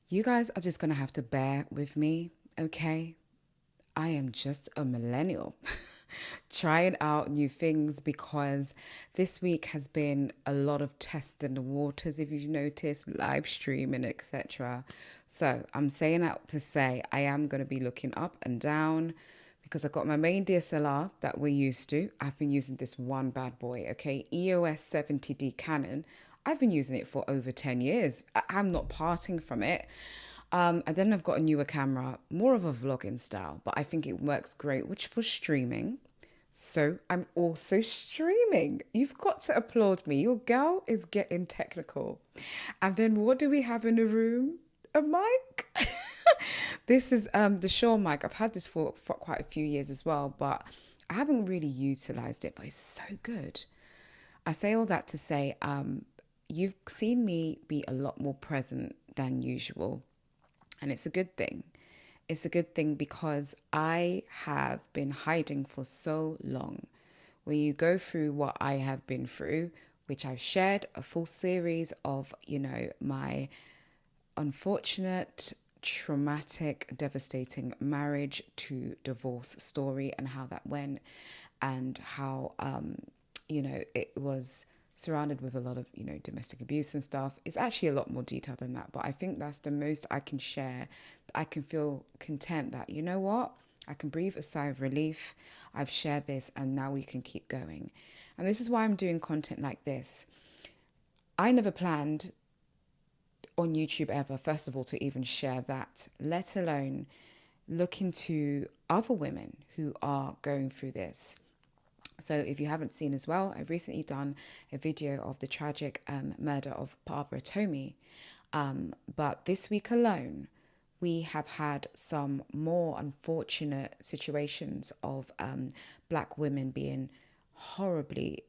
You guys are just going to have to bear with me, okay? I am just a millennial trying out new things because this week has been a lot of testing the waters, if you've noticed, live streaming, etc. So I'm saying that to say I am going to be looking up and down because I've got my main DSLR that we're used to. I've been using this one bad boy, okay? EOS 70D Canon. I've been using it for over 10 years. I'm not parting from it. And then I've got a newer camera, more of a vlogging style, but I think it works great, which for streaming. So I'm also streaming. You've got to applaud me. Your girl is getting technical. And then what do we have in the room? A mic. This is the Shure mic. I've had this for quite a few years as well, but I haven't really utilized it, but it's so good. I say all that to say, you've seen me be a lot more present than usual. And it's a good thing. It's a good thing because I have been hiding for so long. When you go through what I have been through, which I've shared a full series of, my unfortunate, traumatic, devastating marriage to divorce story and how that went, and how, it was surrounded with a lot of, domestic abuse and stuff. It's actually a lot more detailed than that, but I think that's the most I can share. I can feel content that, you know what? I can breathe a sigh of relief. I've shared this and now we can keep going. And this is why I'm doing content like this. I never planned on YouTube ever, first of all, to even share that, let alone look into other women who are going through this. So if you haven't seen as well, I've recently done a video of the tragic murder of Barbara Tomei. But this week alone, we have had some more unfortunate situations of Black women being horribly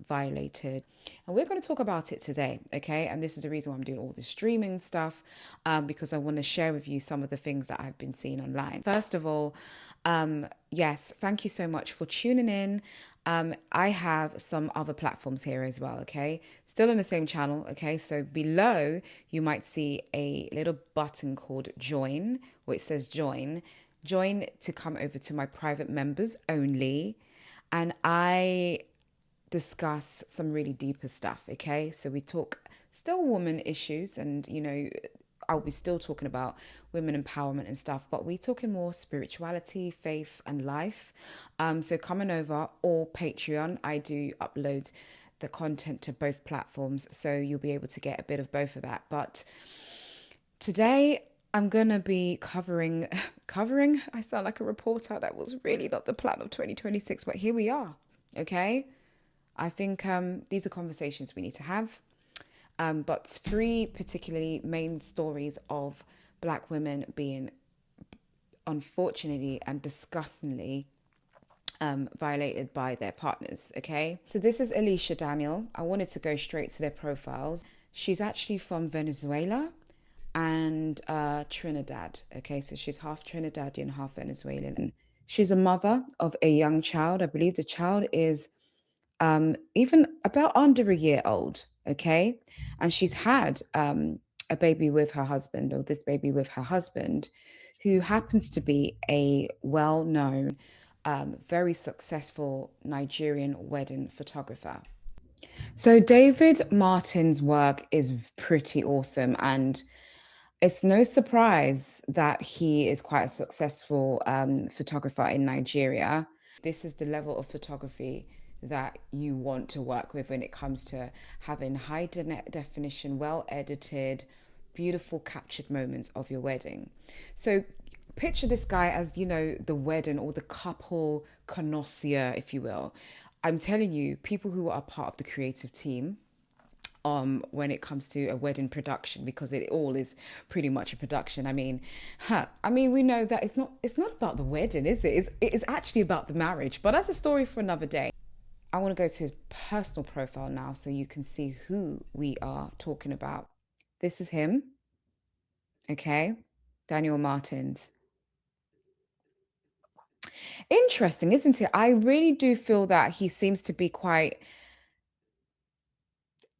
violated. And we're going to talk about it today, okay? And this is the reason why I'm doing all this streaming stuff, because I want to share with you some of the things that I've been seeing online. First of all, yes, thank you so much for tuning in. I have some other platforms here as well, okay? Still on the same channel, okay? So below, you might see a little button called join, where it says join. Join to come over to my private members only. And I discuss some really deeper stuff, okay? So we talk still woman issues and, I'll be still talking about women empowerment and stuff, but we're talking more spirituality, faith, and life. So coming over or Patreon, I do upload the content to both platforms, so you'll be able to get a bit of both of that. But today I'm gonna be covering. I sound like a reporter. That was really not the plan of 2026, but here we are. Okay, I think these are conversations we need to have. But three particularly main stories of Black women being unfortunately and disgustingly violated by their partners. Okay, so this is Alicia Daniel. I wanted to go straight to their profiles. She's actually from Venezuela and Trinidad. Okay, so she's half Trinidadian, half Venezuelan. She's a mother of a young child. I believe the child is even about under a year old. Okay, and she's had a baby with her husband, or this baby with her husband, who happens to be a well known, very successful Nigerian wedding photographer. So David Martin's work is pretty awesome, and it's no surprise that he is quite a successful photographer in Nigeria. This is the level of photography that you want to work with when it comes to having high definition, well edited, beautiful captured moments of your wedding. So picture this guy as, the wedding or the couple connoisseur, if you will. I'm telling you, people who are part of the creative team, when it comes to a wedding production, because it all is pretty much a production. We know that it's not about the wedding, is it? It is actually about the marriage, but that's a story for another day. I want to go to his personal profile now so you can see who we are talking about. This is him, okay? Daniel Martins. Interesting, isn't it? I really do feel that he seems to be quite,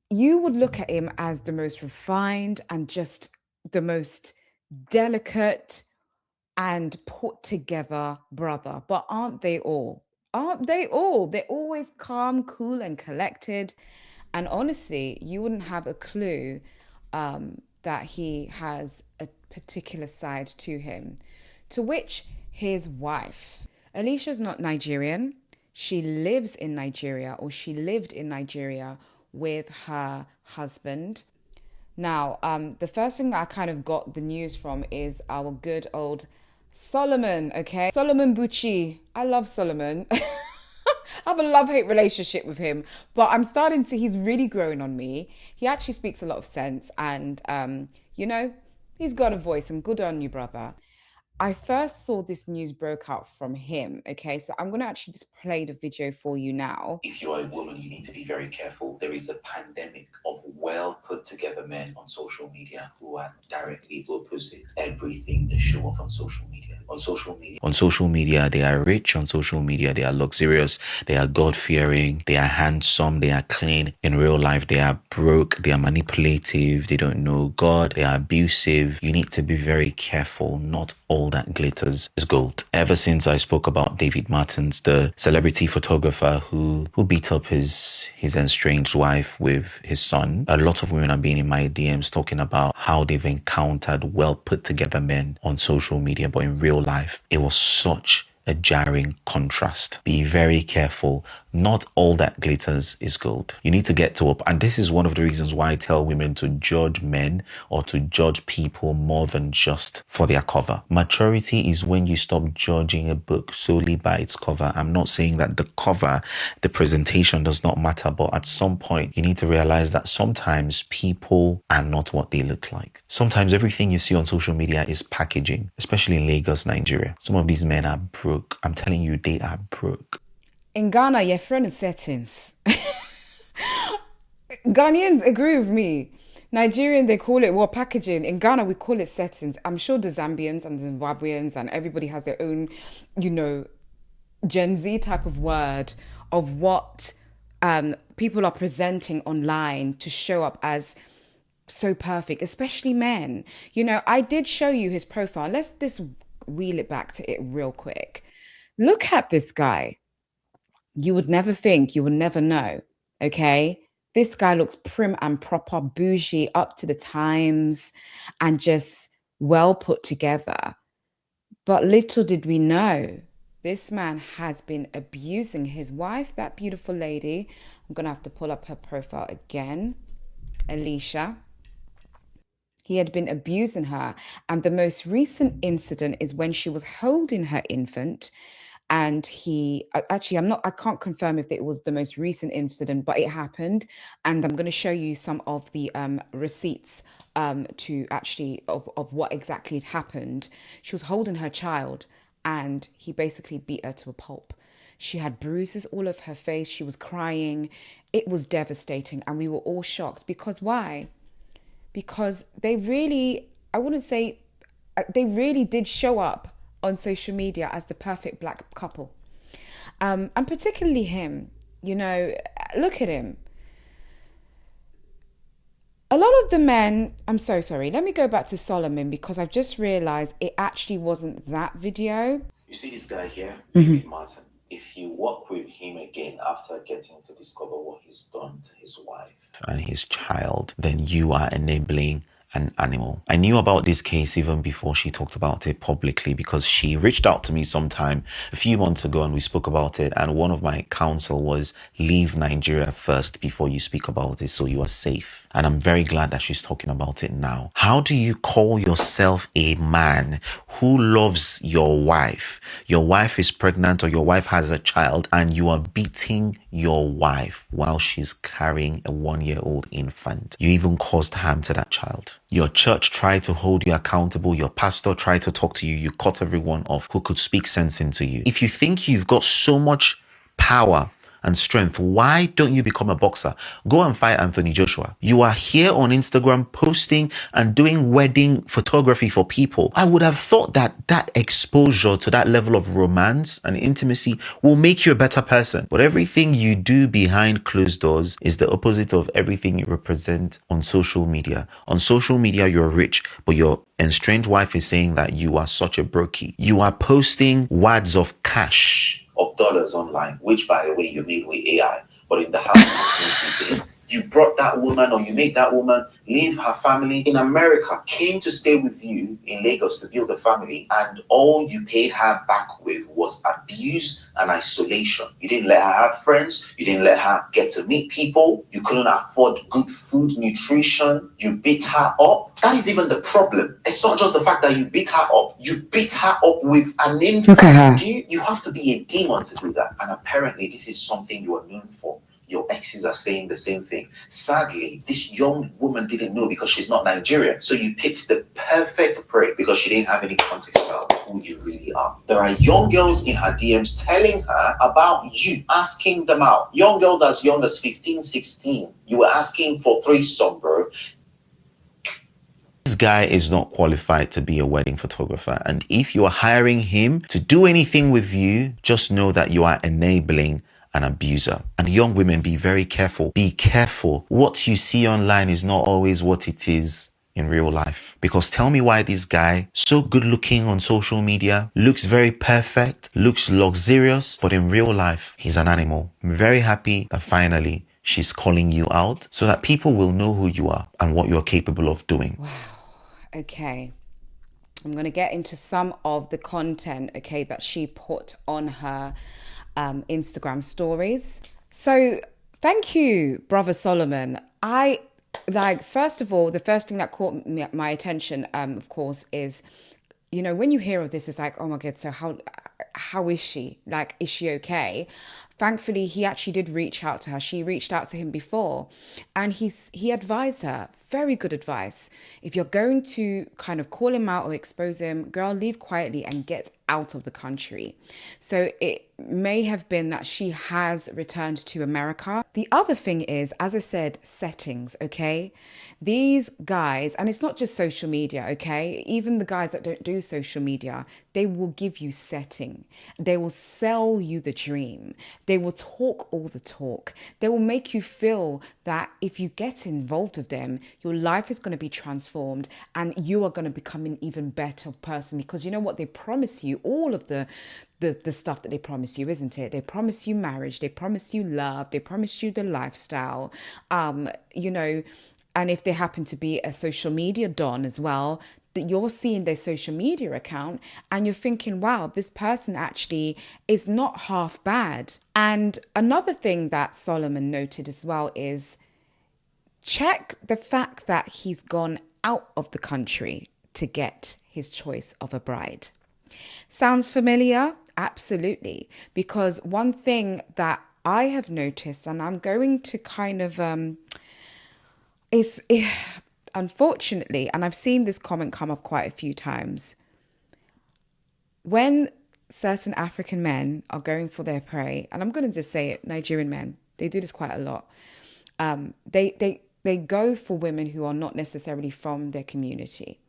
you would look at him as the most refined and just the most delicate, and put together brother. But aren't they all? Aren't they all? They're always calm, cool, and collected. And honestly, you wouldn't have a clue that he has a particular side to him. To which his wife, Alicia's not Nigerian. She lives in Nigeria, or she lived in Nigeria with her husband. Now, the first thing I kind of got the news from is our good old Solomon, okay? Solomon Bucci. I love Solomon. I have a love-hate relationship with him, but I'm starting to, he's really growing on me. He actually speaks a lot of sense, and, you know, he's got a voice, and good on you, brother. I first saw this news broke out from him. Okay, so I'm going to actually just play the video for you now. If you're a woman, you need to be very careful. There is a pandemic of well put together men on social media who are directly opposite everything they show off on social media. On social media, they are rich. On social media, they are luxurious. They are God fearing. They are handsome. They are clean. In real life, they are broke. They are manipulative. They don't know God. They are abusive. You need to be very careful. Not all that glitters is gold. Ever since I spoke about David Martins, the celebrity photographer who beat up his estranged wife with his son, a lot of women have been in my DMs talking about how they've encountered well put together men on social media, but in real life, it was such a jarring contrast. Be very careful. Not all that glitters is gold. You need to get to up. And this is one of the reasons why I tell women to judge men or to judge people more than just for their cover. Maturity is when you stop judging a book solely by its cover. I'm not saying that the cover, the presentation does not matter, but at some point you need to realize that sometimes people are not what they look like. Sometimes everything you see on social media is packaging, especially in Lagos, Nigeria. Some of these men are broke. I'm telling you, they are broke. In Ghana, your friend is settings. Ghanaians agree with me. Nigerian, they call it what packaging. In Ghana, we call it settings. I'm sure the Zambians and the Zimbabweans and everybody has their own, you know, Gen Z type of word of what people are presenting online to show up as so perfect, especially men. You know, I did show you his profile. Let's just wheel it back to it real quick. Look at this guy. You would never think, you would never know. Okay. This guy looks prim and proper, bougie, up to the times, and just well put together. But little did we know, this man has been abusing his wife, that beautiful lady. I'm going to have to pull up her profile again. Alicia. He had been abusing her. And the most recent incident is when she was holding her infant. And he actually, I can't confirm if it was the most recent incident, but it happened. And I'm going to show you some of the receipts to actually of what exactly had happened. She was holding her child and he basically beat her to a pulp. She had bruises all over her face. She was crying. It was devastating. And we were all shocked because why? Because they really, I wouldn't say, they really did show up on social media as the perfect black couple. And particularly him, you know, look at him. A lot of the men, I'm so sorry, let me go back to Solomon because I've just realized it actually wasn't that video. You see this guy here, David Martin. If you work with him again after getting to discover what he's done to his wife and his child, then you are enabling an animal. I knew about this case even before she talked about it publicly because she reached out to me sometime a few months ago and we spoke about it, and one of my counsel was leave Nigeria first before you speak about it so you are safe. And I'm very glad that she's talking about it now. How do you call yourself a man who loves your wife? Your wife is pregnant or your wife has a child and you are beating your wife while she's carrying a 1-year-old infant. You even caused harm to that child. Your church tried to hold you accountable. Your pastor tried to talk to you. You cut everyone off who could speak sense into you. If you think you've got so much power and strength, why don't you become a boxer? Go and fight Anthony Joshua. You are here on Instagram posting and doing wedding photography for people. I would have thought that that exposure to that level of romance and intimacy will make you a better person. But everything you do behind closed doors is the opposite of everything you represent on social media. On social media, you're rich, but your estranged wife is saying that you are such a brokey. You are posting wads of cash, of dollars online, which, by the way, you made with AI. But in the house, you brought that woman, or you made that woman leave her family in America, came to stay with you in Lagos to build a family, and all you paid her back with was abuse and isolation. You didn't let her have friends. You didn't let her get to meet people. You couldn't afford good food, nutrition. You beat her up. That is even the problem. It's not just the fact that you beat her up. You beat her up with an infant. Look at her. You have to be a demon to do that. And apparently this is something you are known for. Your exes are saying the same thing. Sadly, this young woman didn't know because she's not Nigerian. So you picked the perfect prey because she didn't have any context about who you really are. There are young girls in her DMs telling her about you, asking them out. Young girls as young as 15, 16. You were asking for threesome, bro. This guy is not qualified to be a wedding photographer. And if you are hiring him to do anything with you, just know that you are enabling an abuser. And young women, be very careful. Be careful. What you see online is not always what it is in real life. Because tell me why this guy, so good looking on social media, looks very perfect, looks luxurious, but in real life, he's an animal. I'm very happy that finally she's calling you out so that people will know who you are and what you're capable of doing. Wow. Okay. I'm going to get into some of the content, okay, that she put on her Instagram stories. So thank you, Brother Solomon. First of all, the first thing that caught my attention, of course, is, you know, when you hear of this, it's like, oh my God, so how is she? Like, is she okay? Thankfully, he actually did reach out to her. She reached out to him before, and he advised her, very good advice. If you're going to kind of call him out or expose him, girl, leave quietly and get out of the country. So it may have been that she has returned to America. The other thing is, as I said, settings, okay? These guys, and it's not just social media, okay? Even the guys that don't do social media, they will give you setting. They will sell you the dream. They will talk all the talk. They will make you feel that if you get involved with them, your life is going to be transformed and you are going to become an even better person, because you know what? They promise you all of the stuff that they promise you, isn't it? They promise you marriage. They promise you love. They promise you the lifestyle, you know, and if they happen to be a social media don as well, that you're seeing their social media account and you're thinking, wow, this person actually is not half bad. And another thing that Solomon noted as well is check the fact that he's gone out of the country to get his choice of a bride. Sounds familiar? Absolutely. Because one thing that I have noticed, and I'm going to kind of, unfortunately, and I've seen this comment come up quite a few times, when certain African men are going for their prey, and I'm going to just say it, Nigerian men, they do this quite a lot. They go for women who are not necessarily from their community.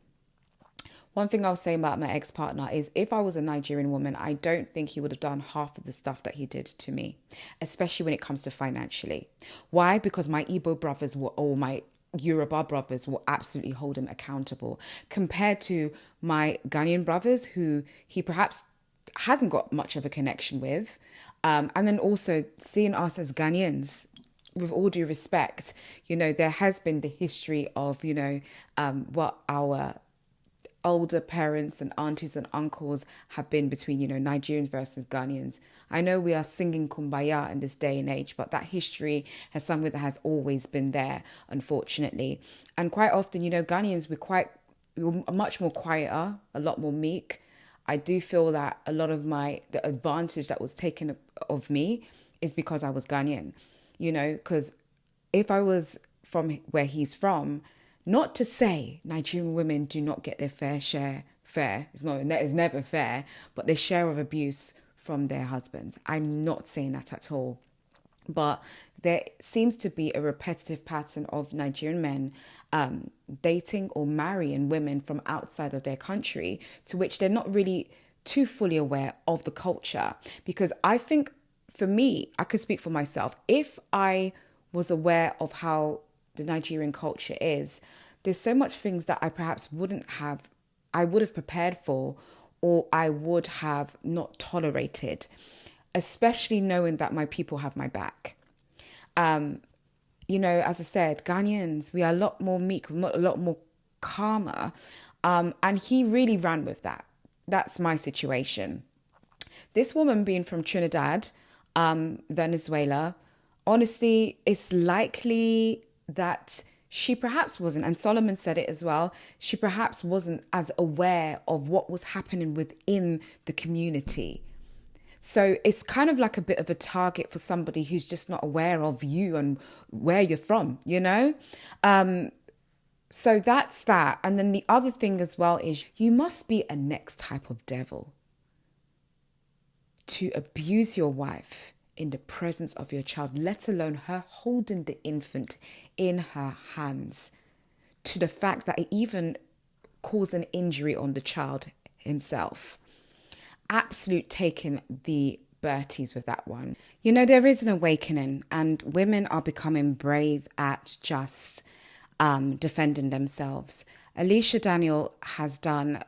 One thing I'll say about my ex-partner is if I was a Nigerian woman, I don't think he would have done half of the stuff that he did to me, especially when it comes to financially. Why? Because my Igbo brothers or my Yoruba brothers will absolutely hold him accountable compared to my Ghanaian brothers who he perhaps hasn't got much of a connection with. And then also seeing us as Ghanaians, with all due respect, you know, there has been the history of, you know, what our older parents and aunties and uncles have been between, you know, Nigerians versus Ghanaians. I know we are singing Kumbaya in this day and age, but that history has something that has always been there, unfortunately. And quite often, you know, Ghanaians, we're much more quieter, a lot more meek. I do feel that a lot of the advantage that was taken of me is because I was Ghanaian, you know, because if I was from where he's from, not to say Nigerian women do not get their fair share. It's never fair, but their share of abuse from their husbands. I'm not saying that at all. But there seems to be a repetitive pattern of Nigerian men dating or marrying women from outside of their country, to which they're not really too fully aware of the culture. Because I think, for me, I could speak for myself. If I was aware of how the Nigerian culture is, there's so much things that I perhaps I would have prepared for, or I would have not tolerated, especially knowing that my people have my back. As I said, Ghanaians, we are a lot more meek, a lot more calmer. And he really ran with that. That's my situation. This woman being from Trinidad, Venezuela, honestly, it's likely that she perhaps wasn't, and Solomon said it as well, she perhaps wasn't as aware of what was happening within the community. So it's kind of like a bit of a target for somebody who's just not aware of you and where you're from, you know? So that's that. And then the other thing as well is you must be a next type of devil to abuse your wife in the presence of your child, let alone her holding the infant in her hands, to the fact that it even caused an injury on the child himself. Absolute taking the Berties with that one. There is an awakening, and women are becoming brave at just defending themselves. Alicia Daniel has done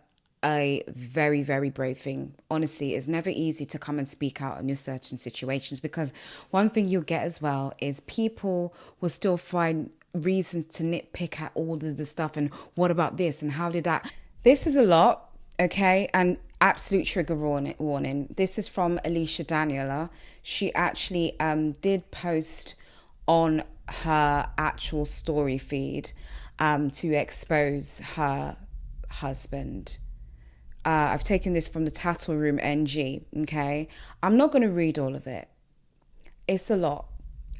a very, very brave thing. Honestly, it's never easy to come and speak out in your certain situations, because one thing you'll get as well is people will still find reasons to nitpick at all of the stuff and what about this and how did that. This is a lot, okay? And absolute trigger warning. This is from Alicia Daniella. She actually did post on her actual story feed to expose her husband. I've taken this from the Tattle Room NG, okay? I'm not going to read all of it. It's a lot,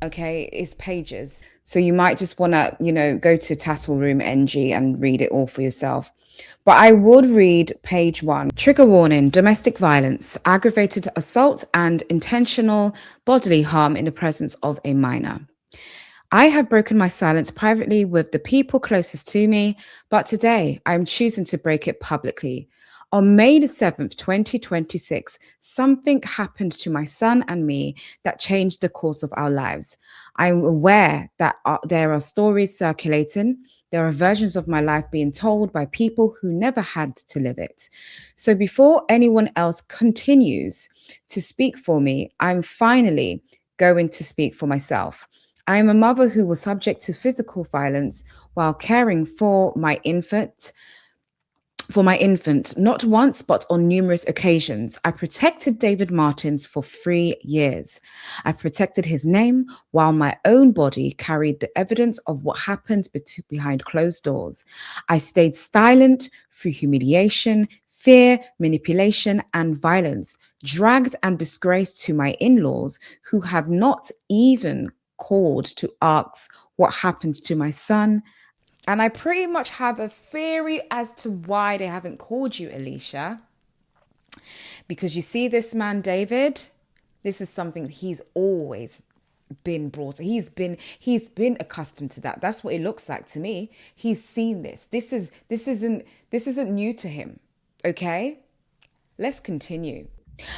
okay? It's pages. So you might just want to, go to Tattle Room NG and read it all for yourself. But I would read page 1. Trigger warning: domestic violence, aggravated assault, and intentional bodily harm in the presence of a minor. I have broken my silence privately with the people closest to me, but today I am choosing to break it publicly. On May the 7th, 2026, something happened to my son and me that changed the course of our lives. I'm aware that there are stories circulating. There are versions of my life being told by people who never had to live it. So before anyone else continues to speak for me, I'm finally going to speak for myself. I am a mother who was subject to physical violence while caring for my infant, not once, but on numerous occasions. I protected David Martins for 3 years. I protected his name while my own body carried the evidence of what happened behind closed doors. I stayed silent through humiliation, fear, manipulation, and violence, dragged and disgraced to my in-laws, who have not even called to ask what happened to my son. And I pretty much have a theory as to why they haven't called you, Alicia. Because you see this man, David, this is something he's always been brought. He's been accustomed to that. That's what it looks like to me. He's seen this. This isn't new to him. Okay? Let's continue.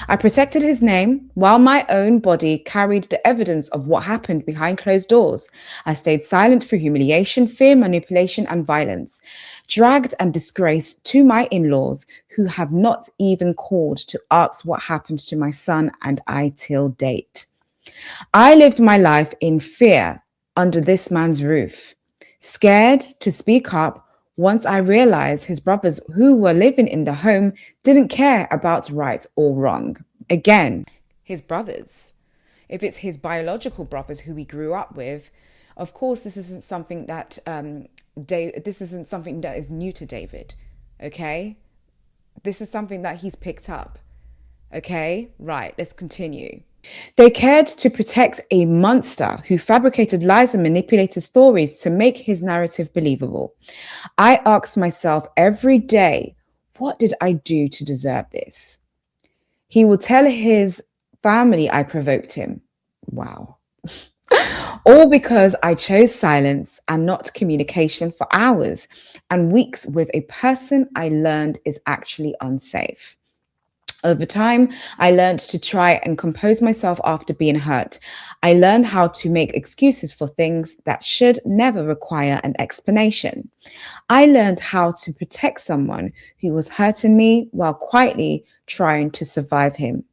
I protected his name while my own body carried the evidence of what happened behind closed doors. I stayed silent through humiliation, fear, manipulation, and violence, dragged and disgraced to my in-laws, who have not even called to ask what happened to my son and I till date. I lived my life in fear under this man's roof, scared to speak up. Once I realized his brothers who were living in the home didn't care about right or wrong. Again, his brothers. If it's his biological brothers who he grew up with, of course, this isn't something that is new to David. Okay, this is something that he's picked up. Okay, right. Let's continue. They cared to protect a monster who fabricated lies and manipulated stories to make his narrative believable. I asked myself every day, what did I do to deserve this? He will tell his family I provoked him. Wow. All because I chose silence and not communication for hours and weeks with a person I learned is actually unsafe. Over time, I learned to try and compose myself after being hurt. I learned how to make excuses for things that should never require an explanation. I learned how to protect someone who was hurting me while quietly trying to survive him.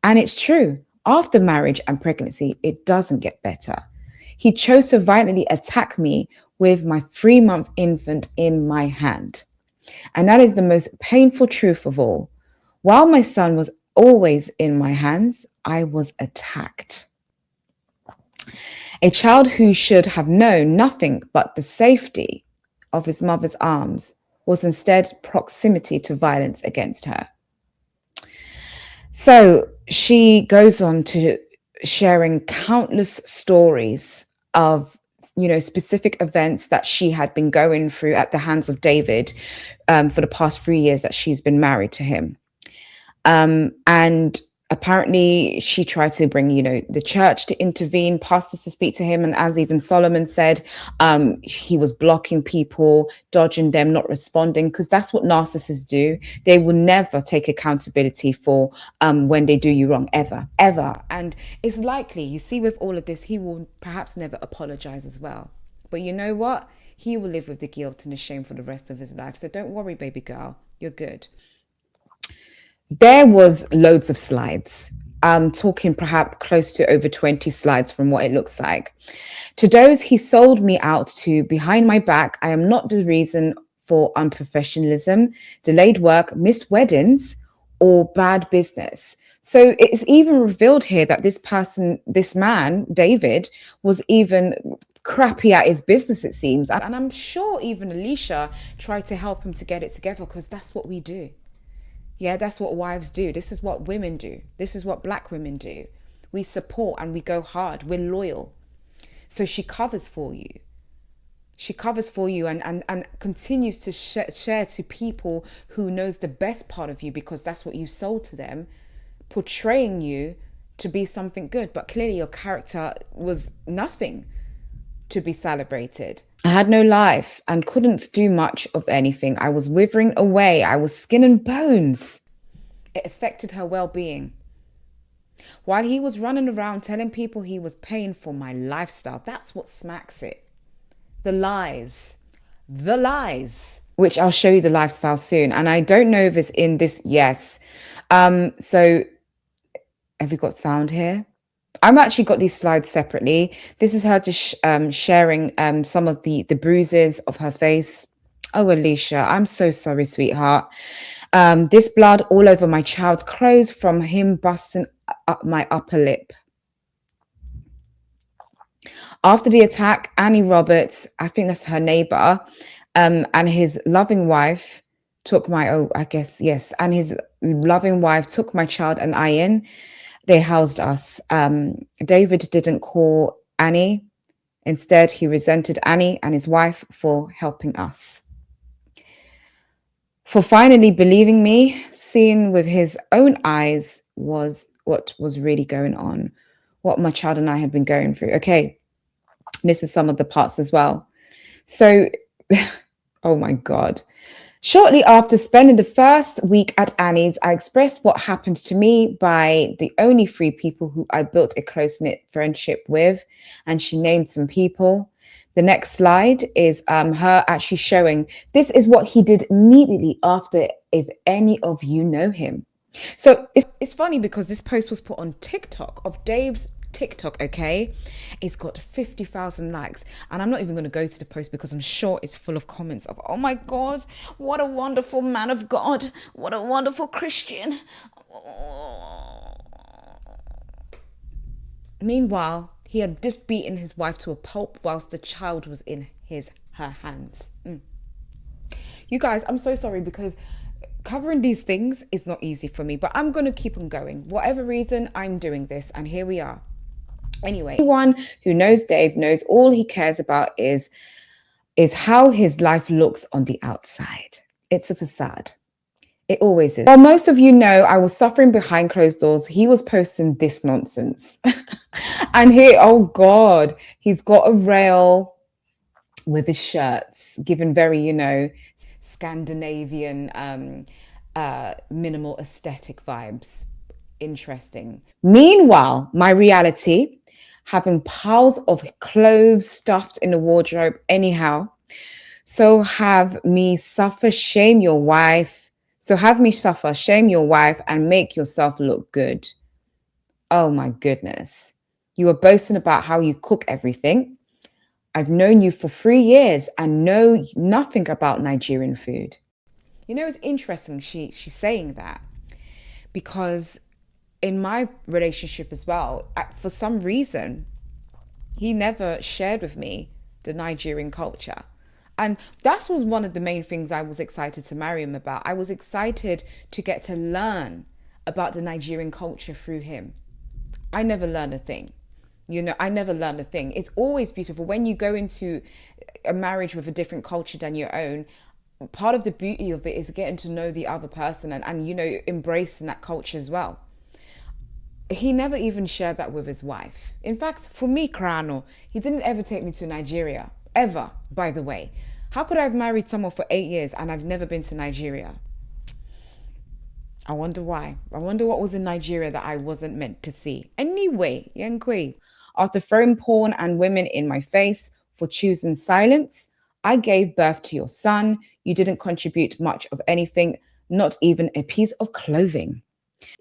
And it's true, after marriage and pregnancy, it doesn't get better. He chose to violently attack me with my 3-month infant in my hand. And that is the most painful truth of all. While my son was always in my hands, I was attacked. A child who should have known nothing but the safety of his mother's arms was instead proximity to violence against her. So she goes on to sharing countless stories of specific events that she had been going through at the hands of David for the past 3 years that she's been married to him. And apparently she tried to bring, the church to intervene, pastors to speak to him. And as even Solomon said, he was blocking people, dodging them, not responding, because that's what narcissists do. They will never take accountability for when they do you wrong, ever, ever. And it's likely, you see, with all of this, he will perhaps never apologize as well. But you know what? He will live with the guilt and the shame for the rest of his life. So don't worry, baby girl, you're good. There was loads of slides. I'm talking perhaps close to over 20 slides from what it looks like. To those he sold me out to behind my back, I am not the reason for unprofessionalism, delayed work, missed weddings, or bad business. So it's even revealed here that this man, David, was even crappy at his business, it seems. And I'm sure even Alicia tried to help him to get it together, because that's what we do. Yeah, that's what wives do. This is what women do. This is what Black women do. We support and we go hard. We're loyal. So she covers for you. She covers for you and continues to share to people who knows the best part of you, because that's what you sold to them, portraying you to be something good. But clearly your character was nothing to be celebrated. I had no life and couldn't do much of anything. I was withering away. I was skin and bones. It affected her well-being. While he was running around telling people he was paying for my lifestyle, that's what smacks it. The lies, which I'll show you the lifestyle soon. And I don't know if it's in this. Yes. So have you got sound here? I've actually got these slides separately. This is her just sharing some of the bruises of her face. Oh, Alicia, I'm so sorry, sweetheart. This blood all over my child's clothes from him busting up my upper lip. After the attack, Annie Roberts, I think that's her neighbor, and his loving wife took and his loving wife took my child and I in. They housed us. David didn't call Annie. Instead, he resented Annie and his wife for helping us. For finally believing me, seeing with his own eyes was what was really going on, what my child and I had been going through. Okay, this is some of the parts as well. So, oh my God. Shortly after spending the first week at Annie's, I expressed what happened to me by the only 3 people who I built a close-knit friendship with, and she named some people. The next slide is her actually showing this is what he did immediately after, if any of you know him. So it's funny because this post was put on TikTok, of Dave's TikTok, okay? It's got 50,000 likes, and I'm not even going to go to the post because I'm sure it's full of comments of, oh my God, what a wonderful man of God, what a wonderful Christian. Meanwhile, he had just beaten his wife to a pulp whilst the child was in her hands. You guys, I'm so sorry because covering these things is not easy for me, but I'm going to keep on going. Whatever reason, I'm doing this, and here we are. Anyway, anyone who knows Dave knows all he cares about is how his life looks on the outside. It's a facade. It always is. Well, most of you know I was suffering behind closed doors. He was posting this nonsense. And here, oh God, he's got a rail with his shirts, given very, Scandinavian minimal aesthetic vibes. Interesting. Meanwhile, my reality, having piles of clothes stuffed in the wardrobe anyhow. So have me suffer, shame your wife. So have me suffer, shame your wife, and make yourself look good. Oh my goodness. You were boasting about how you cook everything. I've known you for 3 years and know nothing about Nigerian food. It's interesting she's saying that because in my relationship as well, for some reason, he never shared with me the Nigerian culture. And that was one of the main things I was excited to marry him about. I was excited to get to learn about the Nigerian culture through him. I never learned a thing. I never learned a thing. It's always beautiful. When you go into a marriage with a different culture than your own, part of the beauty of it is getting to know the other person and embracing that culture as well. He never even shared that with his wife. In fact, for me, Krano, he didn't ever take me to Nigeria. Ever, by the way. How could I have married someone for 8 years and I've never been to Nigeria? I wonder why. I wonder what was in Nigeria that I wasn't meant to see. Anyway, Yankui, after throwing porn and women in my face for choosing silence, I gave birth to your son. You didn't contribute much of anything, not even a piece of clothing.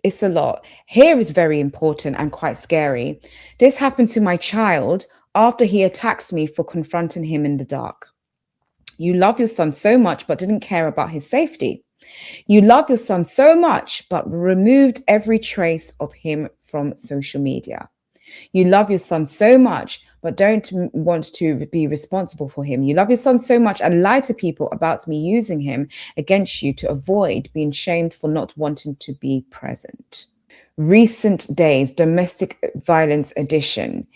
It's a lot. Here is very important and quite scary. This happened to my child after he attacked me for confronting him in the dark. You love your son so much, but didn't care about his safety. You love your son so much, but removed every trace of him from social media. You love your son so much, but don't want to be responsible for him. You love your son so much and lie to people about me using him against you to avoid being shamed for not wanting to be present. Recent days, domestic violence edition.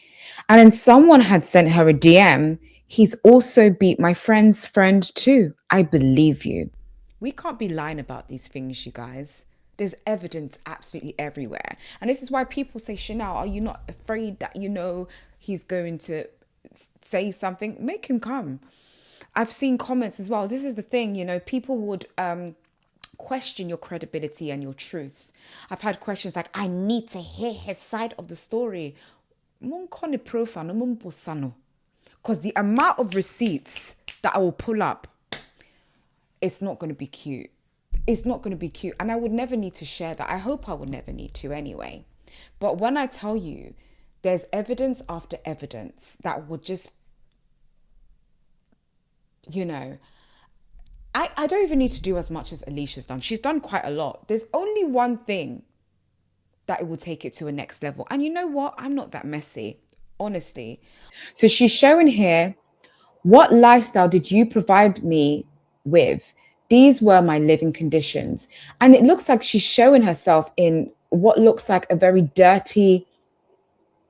And then someone had sent her a DM. He's also beat my friend's friend too. I believe you. We can't be lying about these things, you guys. There's evidence absolutely everywhere. And this is why people say, Chanel, are you not afraid that, he's going to say something? Make him come. I've seen comments as well. This is the thing, people would question your credibility and your truth. I've had questions like, I need to hear his side of the story. Because the amount of receipts that I will pull up, it's not going to be cute. It's not going to be cute. And I would never need to share that. I hope I would never need to anyway. But when I tell you, there's evidence after evidence that would just, I don't even need to do as much as Alicia's done. She's done quite a lot. There's only one thing that it will take it to a next level. And you know what? I'm not that messy, honestly. So she's showing here, what lifestyle did you provide me with? These were my living conditions. And it looks like she's showing herself in what looks like a very dirty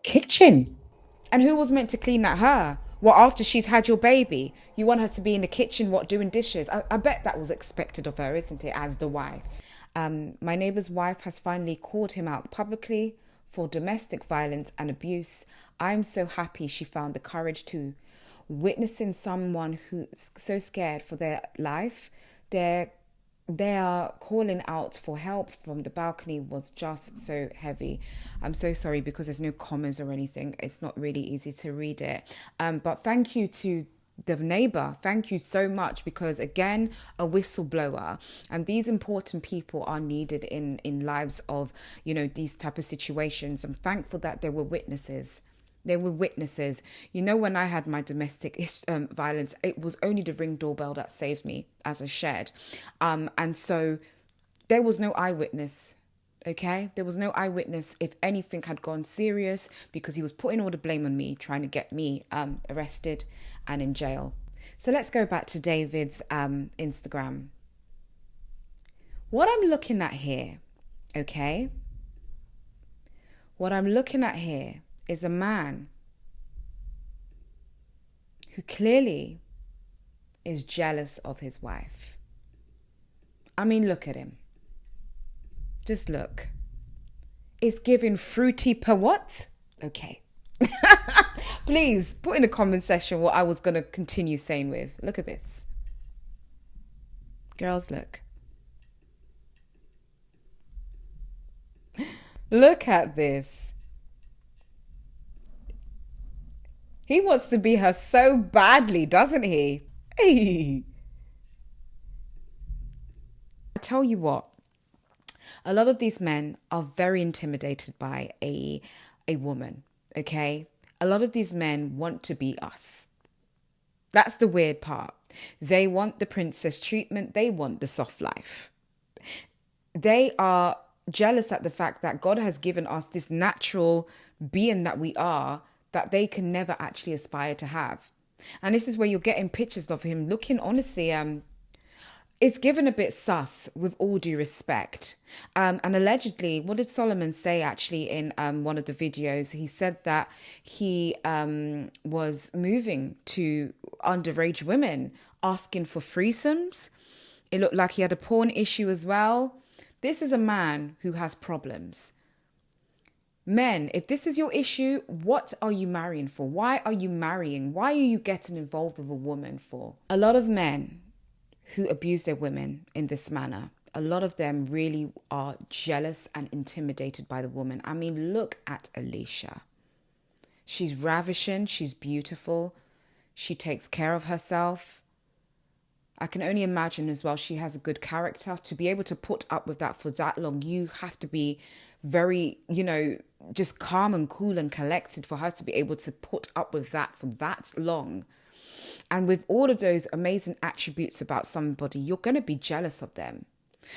kitchen. And who was meant to clean that? Her? Well, after she's had your baby, you want her to be in the kitchen, doing dishes? I bet that was expected of her, isn't it, as the wife? My neighbor's wife has finally called him out publicly for domestic violence and abuse. I'm so happy she found the courage to. Witnessing someone who's so scared for their life, they are calling out for help from the balcony was just so heavy. I'm so sorry because there's no commas or anything. It's not really easy to read it. But thank you to the neighbor. Thank you so much, because again, a whistleblower, and these important people are needed in lives of, these type of situations. I'm thankful that there were witnesses. They were witnesses. When I had my domestic violence, it was only the Ring doorbell that saved me, as I shared. And so there was no eyewitness. Okay, there was no eyewitness if anything had gone serious, because he was putting all the blame on me, trying to get me arrested and in jail. So let's go back to David's Instagram. What I'm looking at here, okay? What I'm looking at here is a man who clearly is jealous of his wife. I mean, look at him. Just look. It's giving fruity per what? Okay. Please put in the comment section what I was going to continue saying with. Look at this. Girls, look. Look at this. He wants to be her so badly, doesn't he? Hey. I tell you what, a lot of these men are very intimidated by a woman, okay? A lot of these men want to be us. That's the weird part. They want the princess treatment. They want the soft life. They are jealous at the fact that God has given us this natural being that we are, that they can never actually aspire to have. And this is where you're getting pictures of him looking, honestly, it's given a bit sus, with all due respect. And allegedly, what did Solomon say actually in one of the videos? He said that he was moving to underage women, asking for threesomes. It looked like he had a porn issue as well. This is a man who has problems. Men, if this is your issue, what are you marrying for? Why are you marrying? Why are you getting involved with a woman for? A lot of men who abuse their women in this manner, a lot of them really are jealous and intimidated by the woman. I mean, look at Alicia. She's ravishing. She's beautiful. She takes care of herself. I can only imagine as well, she has a good character. To be able to put up with that for that long, you have to be very, just calm and cool and collected for her to be able to put up with that for that long. And with all of those amazing attributes about somebody, you're going to be jealous of them.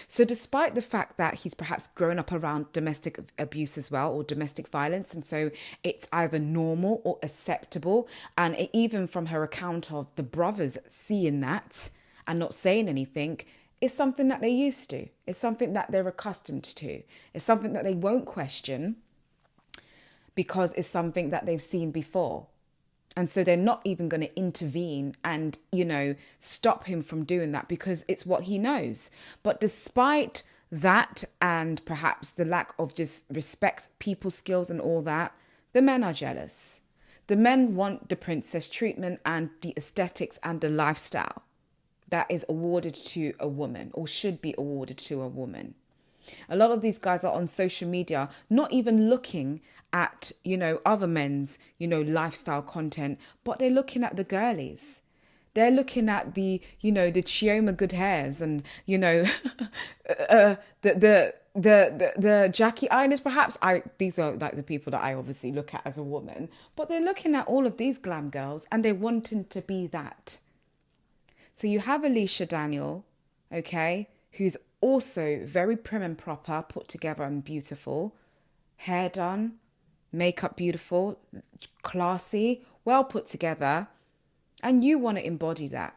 So despite the fact that he's perhaps grown up around domestic abuse as well, or domestic violence, and so it's either normal or acceptable, and even from her account of the brothers seeing that and not saying anything, it's something that they're used to. It's something that they're accustomed to. It's something that they won't question because it's something that they've seen before. And so they're not even going to intervene and, stop him from doing that because it's what he knows. But despite that, and perhaps the lack of just respect, people skills and all that, the men are jealous. The men want the princess treatment and the aesthetics and the lifestyle that is awarded to a woman, or should be awarded to a woman. A lot of these guys are on social media, not even looking at, other men's, lifestyle content, but they're looking at the girlies. They're looking at the Chioma good hairs and, the Jackie Inez, perhaps. These are like the people that I obviously look at as a woman, but they're looking at all of these glam girls and they're wanting to be that. So you have Alicia Daniella, okay, who's also very prim and proper, put together and beautiful, hair done, makeup beautiful, classy, well put together, and you want to embody that.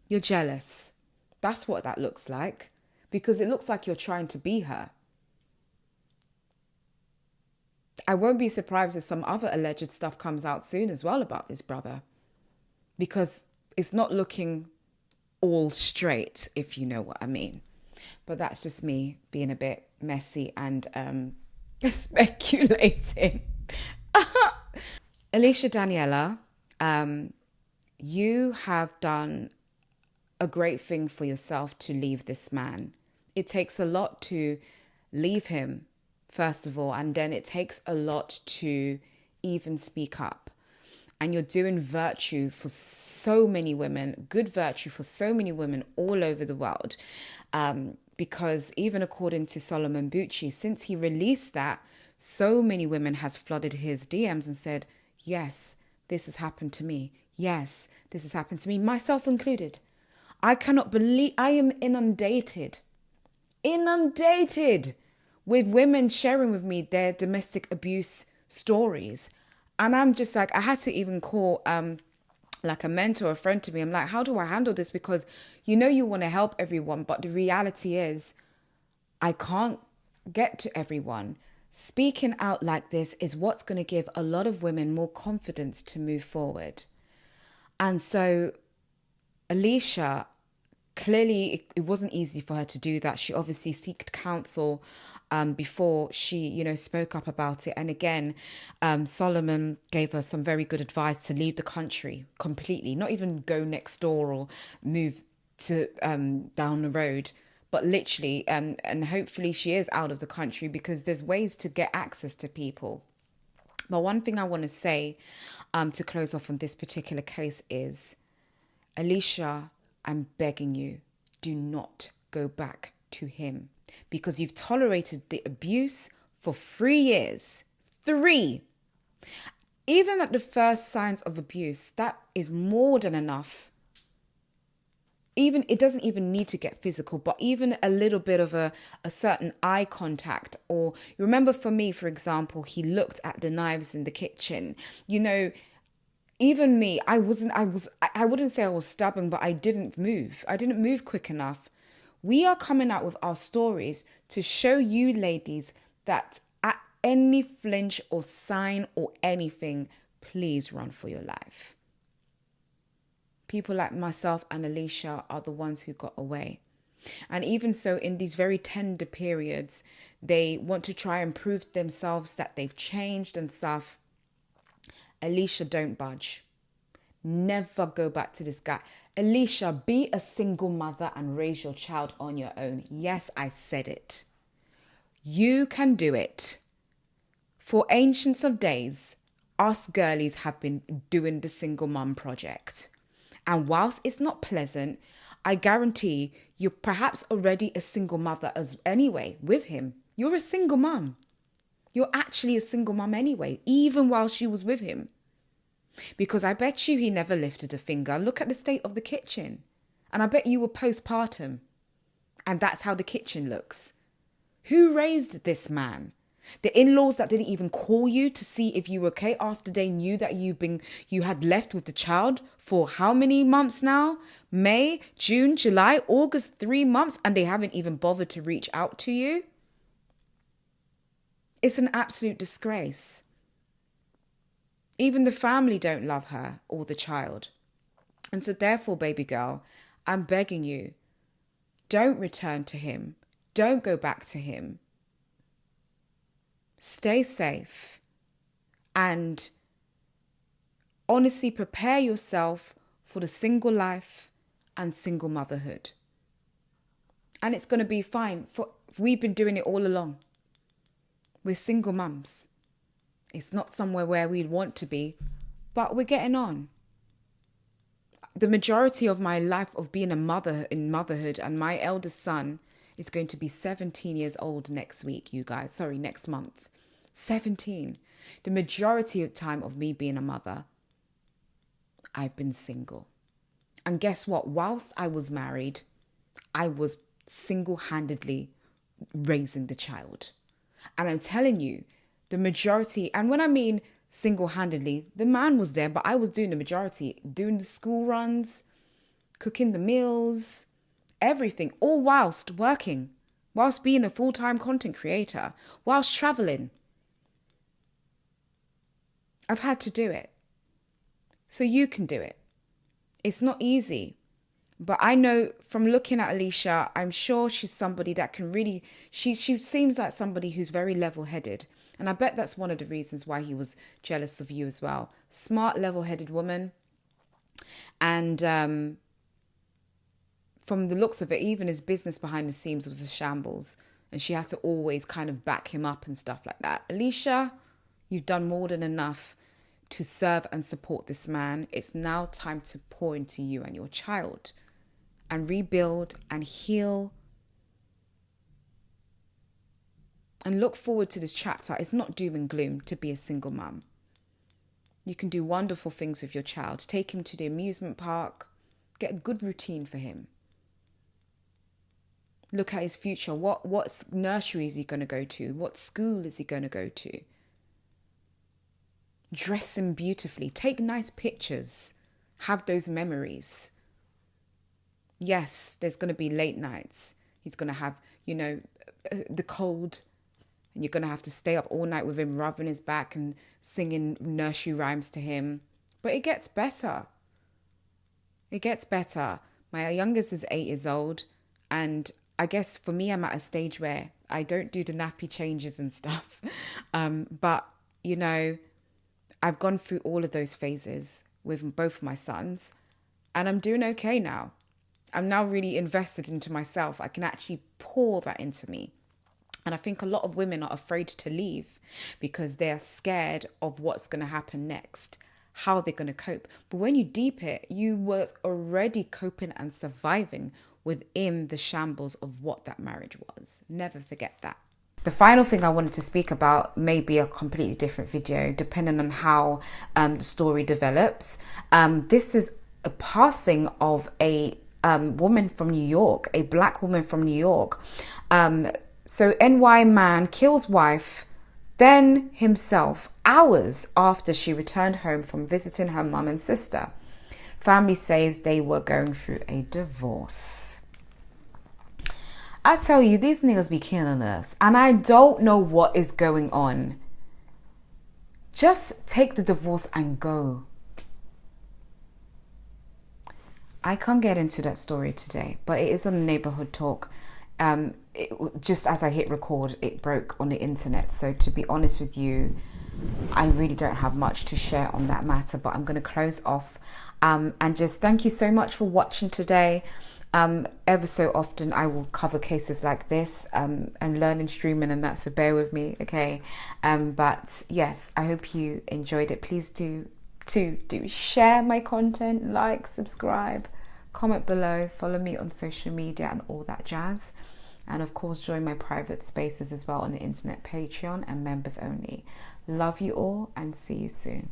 You're jealous. That's what that looks like, because it looks like you're trying to be her. I won't be surprised if some other alleged stuff comes out soon as well about this brother, because it's not looking all straight, if you know what I mean. But that's just me being a bit messy and speculating. Alicia Daniella, you have done a great thing for yourself to leave this man. It takes a lot to leave him, first of all, and then it takes a lot to even speak up. And you're doing virtue for so many women, good virtue for so many women all over the world. Because even according to Solomon Bucci, since he released that, so many women has flooded his DMs and said, yes, this has happened to me. Yes, this has happened to me, myself included. I cannot believe, I am inundated with women sharing with me their domestic abuse stories. And I'm just like, I had to even call like a mentor, a friend to me. I'm like, how do I handle this? Because you want to help everyone, but the reality is I can't get to everyone. Speaking out like this is what's going to give a lot of women more confidence to move forward. And so, Alicia, Clearly, it wasn't easy for her to do that. She obviously sought counsel before she, spoke up about it. And again, Solomon gave her some very good advice to leave the country completely, not even go next door or move to down the road, but literally, and hopefully she is out of the country, because there's ways to get access to people. But one thing I want to say to close off on this particular case is, Alicia, I'm begging you, do not go back to him, because you've tolerated the abuse for 3 years. 3. Even at the first signs of abuse, that is more than enough. Even it doesn't even need to get physical, but even a little bit of a certain eye contact. Or you remember, for me, for example, he looked at the knives in the kitchen. Even me, I wouldn't say I was stubborn, but I didn't move. I didn't move quick enough. We are coming out with our stories to show you ladies that at any flinch or sign or anything, please run for your life. People like myself and Alicia are the ones who got away. And even so, in these very tender periods, they want to try and prove to themselves that they've changed and stuff. Alicia, don't budge. Never go back to this guy. Alicia, be a single mother and raise your child on your own. Yes, I said it. You can do it. For ancients of days, us girlies have been doing the single mum project. And whilst it's not pleasant, I guarantee you're perhaps already a single mother as anyway with him. You're a single mum. You're actually a single mum anyway, even while she was with him. Because I bet you he never lifted a finger. Look at the state of the kitchen. And I bet you were postpartum. And that's how the kitchen looks. Who raised this man? The in-laws that didn't even call you to see if you were okay after they knew that you had left with the child for how many months now? May, June, July, August, 3 months, and they haven't even bothered to reach out to you? It's an absolute disgrace. Even the family don't love her or the child. And so therefore, baby girl, I'm begging you, don't return to him. Don't go back to him. Stay safe and honestly prepare yourself for the single life and single motherhood. And it's going to be fine. We've been doing it all along. We're single mums. It's not somewhere where we'd want to be, but we're getting on. The majority of my life of being a mother in motherhood, and my eldest son is going to be 17 years old next month. 17. The majority of time of me being a mother, I've been single. And guess what? Whilst I was married, I was single-handedly raising the child. And I'm telling you, the majority, and when I mean single-handedly, the man was there, but I was doing the majority, doing the school runs, cooking the meals, everything, all whilst working, whilst being a full-time content creator, whilst traveling. I've had to do it. So you can do it. It's not easy. But I know from looking at Alicia, I'm sure she's somebody that can really, she seems like somebody who's very level-headed. And I bet that's one of the reasons why he was jealous of you as well. Smart, level-headed woman. And from the looks of it, even his business behind the scenes was a shambles. And she had to always kind of back him up and stuff like that. Alicia, you've done more than enough to serve and support this man. It's now time to pour into you and your child and rebuild and heal and look forward to this chapter. It's not doom and gloom to be a single mum. You can do wonderful things with your child. Take him to the amusement park. Get a good routine for him. Look at his future. What nursery is he going to go to? What school is he going to go to? Dress him beautifully. Take nice pictures. Have those memories. Yes, there's going to be late nights. He's going to have, the cold. And you're going to have to stay up all night with him, rubbing his back and singing nursery rhymes to him. But it gets better. It gets better. My youngest is 8 years old, and I guess for me, I'm at a stage where I don't do the nappy changes and stuff. But, you know, I've gone through all of those phases with both my sons, and I'm doing okay now. I'm now really invested into myself. I can actually pour that into me. And I think a lot of women are afraid to leave because they're scared of what's going to happen next, how they're going to cope. But when you deep it, you were already coping and surviving within the shambles of what that marriage was. Never forget that. The final thing I wanted to speak about may be a completely different video, depending on how the story develops. This is a passing of a woman from New York, a black woman from New York. So NY man kills wife, then himself, hours after she returned home from visiting her mum and sister. Family says they were going through a divorce. I tell you, these niggas be killing us, and I don't know what is going on. Just take the divorce and go. I can't get into that story today, but it is on Neighborhood Talk. Just as I hit record, it broke on the internet. So to be honest with you, I really don't have much to share on that matter, but I'm going to close off and just thank you so much for watching today. Ever so often I will cover cases like this. I'm learning streaming and that, so bear with me, okay? But yes, I hope you enjoyed it. Please do share my content, like, subscribe, comment below, follow me on social media and all that jazz. And of course, join my private spaces as well on the internet, Patreon and members only. Love you all and see you soon.